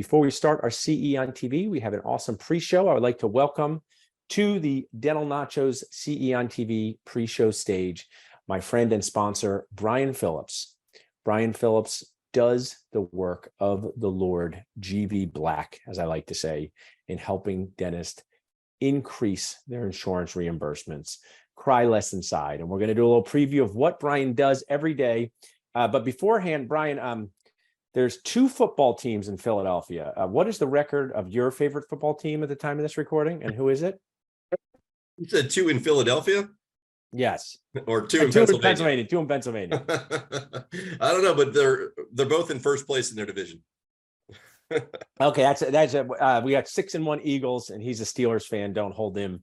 Before we start our CE on TV, we have an awesome pre-show. I would like to welcome to the Dental Nachos CE on TV pre-show stage my friend and sponsor, Brian Phillips. Brian Phillips does the work of the Lord, GV Black, as I like to say, in helping dentists increase their insurance reimbursements, cry less inside. And we're going to do a little preview of what Brian does every day. But beforehand, Brian, there's two football teams in Philadelphia. What is the record of your favorite football team at the time of this recording, and who is it? You said two in Philadelphia? Yes. Or two in Pennsylvania. Two in Pennsylvania. I don't know, but they're both in first place in their division. Okay, we got 6-1 Eagles, and he's a Steelers fan. Don't hold him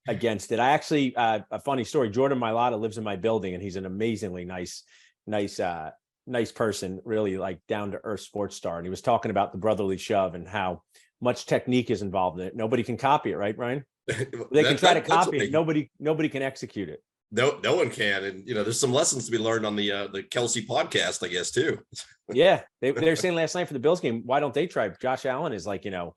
against it. I actually, a funny story. Jordan Mailata lives in my building, and he's an amazingly nice person, really like down to earth sports star. And he was talking about the brotherly shove and how much technique is involved in it. Nobody can copy it, right, Brian? They can try to copy it. Nobody can execute it. No one can. And there's some lessons to be learned on the Kelsey podcast, I guess, too. Yeah, they were saying last night for the Bills game, why don't they try? Josh Allen is like a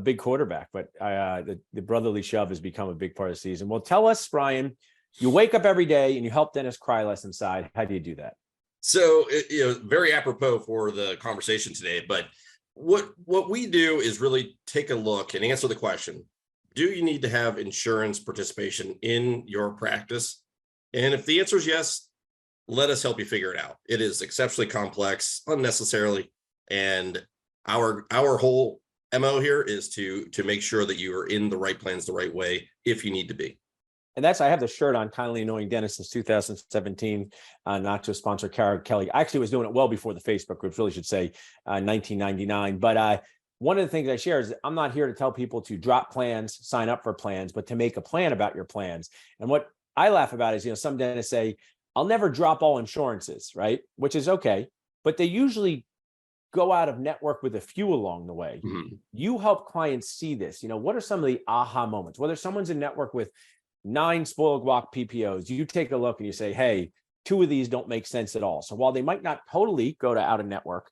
big quarterback, but the brotherly shove has become a big part of the season. Well, tell us, Brian, you wake up every day and you help dentists cry less inside. How do you do that? So, very apropos for the conversation today, but what we do is really take a look and answer the question, do you need to have insurance participation in your practice? And if the answer is yes, let us help you figure it out. It is exceptionally complex, unnecessarily. And our whole MO here is to make sure that you are in the right plans the right way if you need to be. And I have the shirt on, Kindly Annoying Dentist, since 2017, Nacho sponsor Kara Kelly. I actually was doing it well before the Facebook groups, really should say 1999. But one of the things I share is I'm not here to tell people to drop plans, sign up for plans, but to make a plan about your plans. And what I laugh about is, some dentists say, I'll never drop all insurances, right? Which is okay, but they usually go out of network with a few along the way. Mm-hmm. You help clients see this. What are some of the aha moments? Whether someone's in network with 9 spoiled guac PPOs, you take a look and you say, hey, 2 of these don't make sense at all. So while they might not totally go to out of network,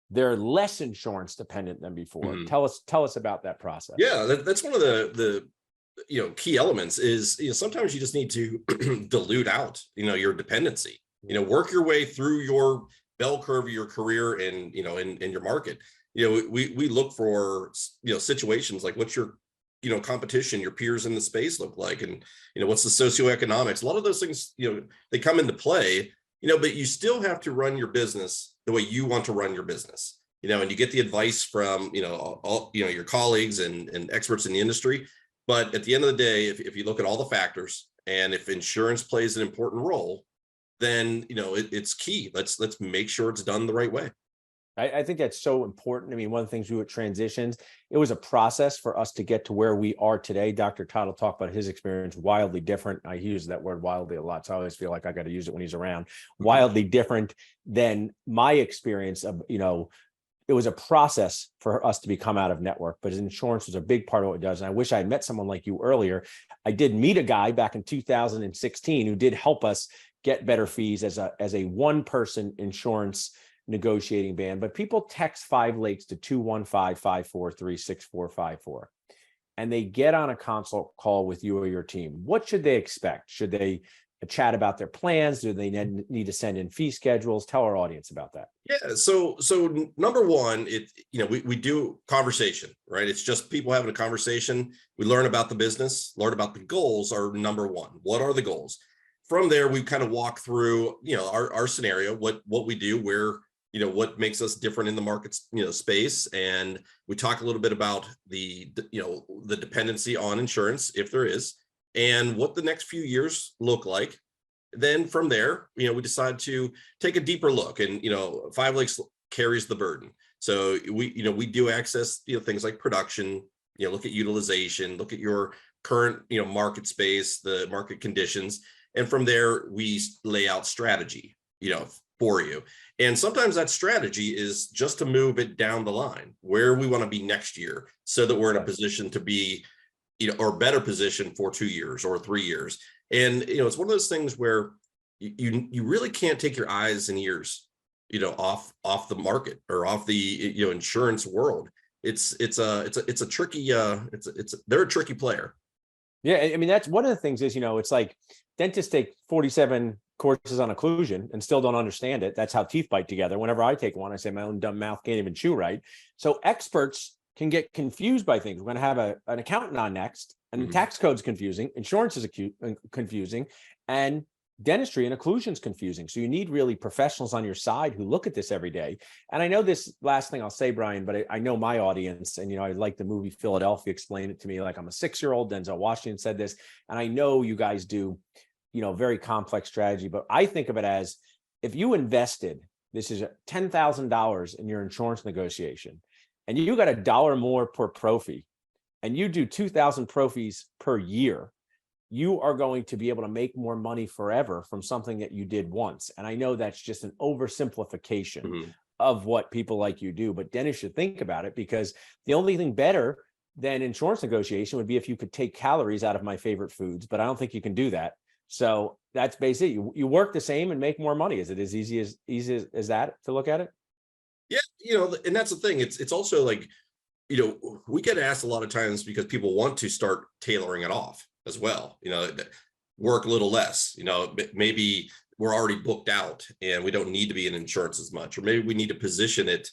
they're less insurance dependent than before. Mm-hmm. Tell us about that process. Yeah, that's one of the key elements is, sometimes you just need to dilute out, your dependency, work your way through your bell curve of your career and, in your market. We look for, situations like what's your competition, your peers in the space look like, and what's the socioeconomics. A lot of those things, they come into play, but you still have to run your business the way you want to run your business, and you get the advice from all your colleagues and experts in the industry. But at the end of the day, if you look at all the factors, and if insurance plays an important role, then it's key. Let's make sure it's done the right way. I think that's so important. I mean, one of the things we do at Transitions, it was a process for us to get to where we are today. Dr. Todd will talk about his experience, wildly different. I use that word wildly a lot, so I always feel like I got to use it when he's around. Wildly different than my experience of, it was a process for us to become out of network, but insurance was a big part of what it does. And I wish I had met someone like you earlier. I did meet a guy back in 2016 who did help us get better fees as a one-person insurance negotiating band, but people text 5 Lakes to 215-543-6454, and they get on a consult call with you or your team. What should they expect? Should they chat about their plans? Do they need to send in fee schedules? Tell our audience about that. Yeah. So number one, we do conversation, right? It's just people having a conversation. We learn about the business, learn about the goals are number one. What are the goals? From there, we kind of walk through, our scenario, what we do, where, what makes us different in the market, space. And we talk a little bit about the dependency on insurance, if there is, and what the next few years look like. Then from there, we decide to take a deeper look, and, 5 Lakes carries the burden. So we do access, things like production, look at utilization, look at your current, market space, the market conditions. And from there, we lay out strategy, for you. And sometimes that strategy is just to move it down the line where we want to be next year, so that we're in a position to be, or better position for 2 years or 3 years. And, it's one of those things where you really can't take your eyes and ears off the market or off the, insurance world. It's a tricky, they're a tricky player. Yeah, I mean, that's one of the things is, it's like dentists take 47 courses on occlusion and still don't understand it. That's how teeth bite together. Whenever I take one, I say my own dumb mouth can't even chew right. So experts can get confused by things. We're going to have an accountant on next, and tax code's confusing, insurance is confusing, and dentistry and occlusion is confusing. So you need really professionals on your side who look at this every day. And I know this last thing I'll say, Brian, but I know my audience, and I like the movie Philadelphia explain it to me like I'm a 6-year-old. Denzel Washington said this, and I know you guys do, very complex strategy, but I think of it as if you invested, this is $10,000 in your insurance negotiation, and you got $1 more per prophy, and you do 2,000 prophies per year, you are going to be able to make more money forever from something that you did once. And I know that's just an oversimplification of what people like you do, but dentists should think about it, because the only thing better than insurance negotiation would be if you could take calories out of my favorite foods, but I don't think you can do that. So that's basically you work the same and make more money. Is it as easy as that to look at it? Yeah, and that's the thing. It's also like, we get asked a lot of times because people want to start tailoring it off as well. Work a little less. Maybe we're already booked out and we don't need to be in insurance as much, or maybe we need to position it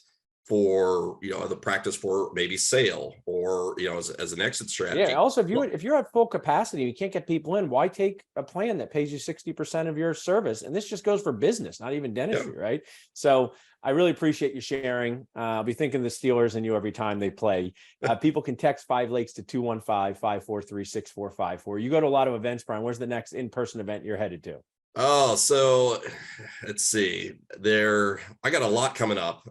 for the practice for maybe sale or as an exit strategy. Yeah. Also, if you're at full capacity, you can't get people in. Why take a plan that pays you 60% of your service? And this just goes for business, not even dentistry, right? So I really appreciate you sharing. I'll be thinking of the Steelers and you every time they play. People can text 5 Lakes to 215-543-6454. You go to a lot of events, Brian. Where's the next in-person event you're headed to? Oh, so let's see. I got a lot coming up.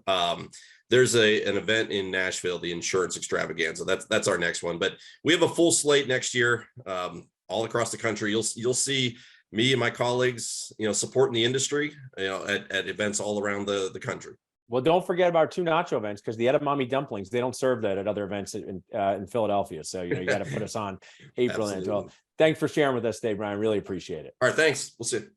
There's an event in Nashville, the Insurance Extravaganza. That's our next one. But we have a full slate next year, all across the country. You'll see me and my colleagues, supporting the industry, at events all around the country. Well, don't forget about our 2 Nacho events, because the edamame dumplings, they don't serve that at other events in Philadelphia. So you got to put us on April and 12. Thanks for sharing with us today, Brian. Really appreciate it. All right, thanks. We'll see you.